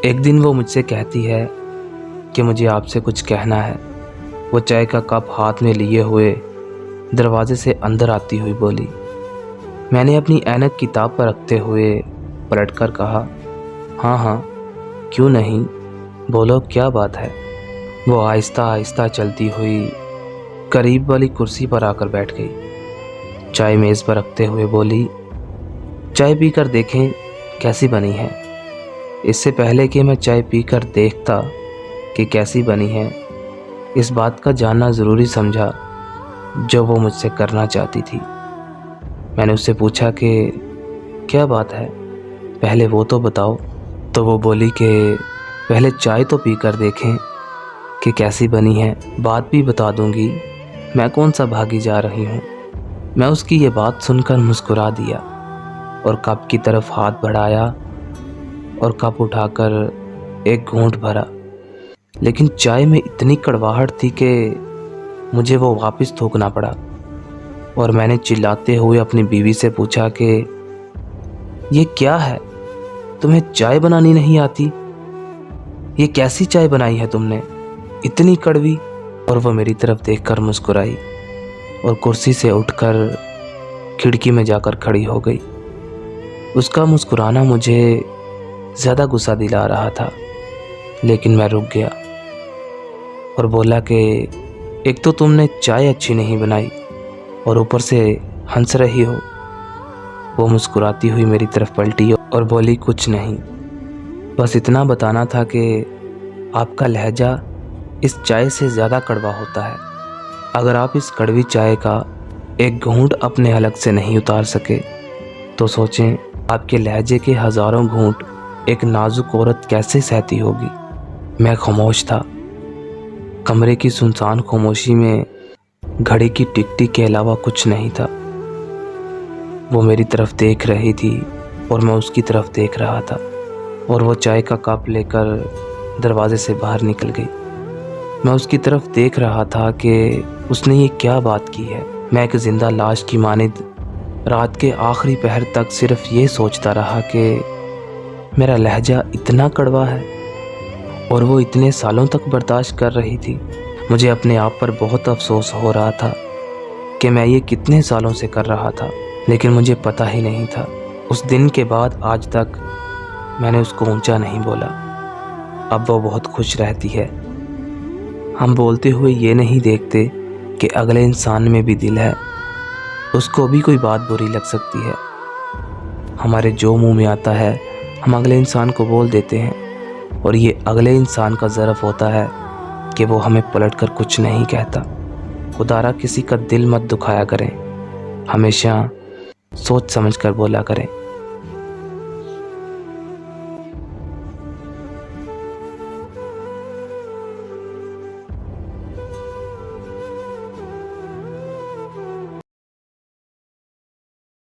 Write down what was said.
ایک دن وہ مجھ سے کہتی ہے کہ مجھے آپ سے کچھ کہنا ہے۔ وہ چائے کا کپ ہاتھ میں لیے ہوئے دروازے سے اندر آتی ہوئی بولی۔ میں نے اپنی اینک کتاب پر رکھتے ہوئے پلٹ کر کہا، ہاں ہاں کیوں نہیں، بولو کیا بات ہے۔ وہ آہستہ آہستہ چلتی ہوئی قریب والی کرسی پر آ کر بیٹھ گئی، چائے میز پر رکھتے ہوئے بولی، چائے پی کر دیکھیں کیسی بنی ہے۔ اس سے پہلے کہ میں چائے پی کر دیکھتا کہ کیسی بنی ہے، اس بات کا جاننا ضروری سمجھا جو وہ مجھ سے کرنا چاہتی تھی۔ میں نے اس سے پوچھا کہ کیا بات ہے، پہلے وہ تو بتاؤ۔ تو وہ بولی کہ پہلے چائے تو پی کر دیکھیں کہ کیسی بنی ہے، بات بھی بتا دوں گی، میں کون سا بھاگی جا رہی ہوں۔ میں اس کی یہ بات سن کر مسکرا دیا اور کپ کی طرف ہاتھ بڑھایا اور کپ اٹھا کر ایک گھونٹ بھرا، لیکن چائے میں اتنی کڑواہٹ تھی کہ مجھے وہ واپس تھوکنا پڑا، اور میں نے چلاتے ہوئے اپنی بیوی سے پوچھا کہ یہ کیا ہے، تمہیں چائے بنانی نہیں آتی؟ یہ کیسی چائے بنائی ہے تم نے، اتنی کڑوی؟ اور وہ میری طرف دیکھ کر مسکرائی اور کرسی سے اٹھ کر کھڑکی میں جا کر کھڑی ہو گئی۔ اس کا مسکرانا مجھے زیادہ غصہ دلا رہا تھا، لیکن میں رک گیا اور بولا کہ ایک تو تم نے چائے اچھی نہیں بنائی اور اوپر سے ہنس رہی ہو۔ وہ مسکراتی ہوئی میری طرف پلٹی اور بولی، کچھ نہیں، بس اتنا بتانا تھا کہ آپ کا لہجہ اس چائے سے زیادہ کڑوا ہوتا ہے۔ اگر آپ اس کڑوی چائے کا ایک گھونٹ اپنے حلق سے نہیں اتار سکے تو سوچیں آپ کے لہجے کے ہزاروں گھونٹ ایک نازک عورت کیسے سہتی ہوگی۔ میں خاموش تھا۔ کمرے کی سنسان خاموشی میں گھڑی کی ٹک ٹک کے علاوہ کچھ نہیں تھا۔ وہ میری طرف دیکھ رہی تھی اور میں اس کی طرف دیکھ رہا تھا، اور وہ چائے کا کپ لے کر دروازے سے باہر نکل گئی۔ میں اس کی طرف دیکھ رہا تھا کہ اس نے یہ کیا بات کی ہے۔ میں ایک زندہ لاش کی مانند رات کے آخری پہر تک صرف یہ سوچتا رہا کہ میرا لہجہ اتنا کڑوا ہے اور وہ اتنے سالوں تک برداشت کر رہی تھی۔ مجھے اپنے آپ پر بہت افسوس ہو رہا تھا کہ میں یہ کتنے سالوں سے کر رہا تھا، لیکن مجھے پتہ ہی نہیں تھا۔ اس دن کے بعد آج تک میں نے اس کو اونچا نہیں بولا۔ اب وہ بہت خوش رہتی ہے۔ ہم بولتے ہوئے یہ نہیں دیکھتے کہ اگلے انسان میں بھی دل ہے، اس کو بھی کوئی بات بری لگ سکتی ہے۔ ہمارے جو منہ میں آتا ہے ہم اگلے انسان کو بول دیتے ہیں، اور یہ اگلے انسان کا ظرف ہوتا ہے کہ وہ ہمیں پلٹ کر کچھ نہیں کہتا۔ خدا را کسی کا دل مت دکھایا کریں، ہمیشہ سوچ سمجھ کر بولا کریں۔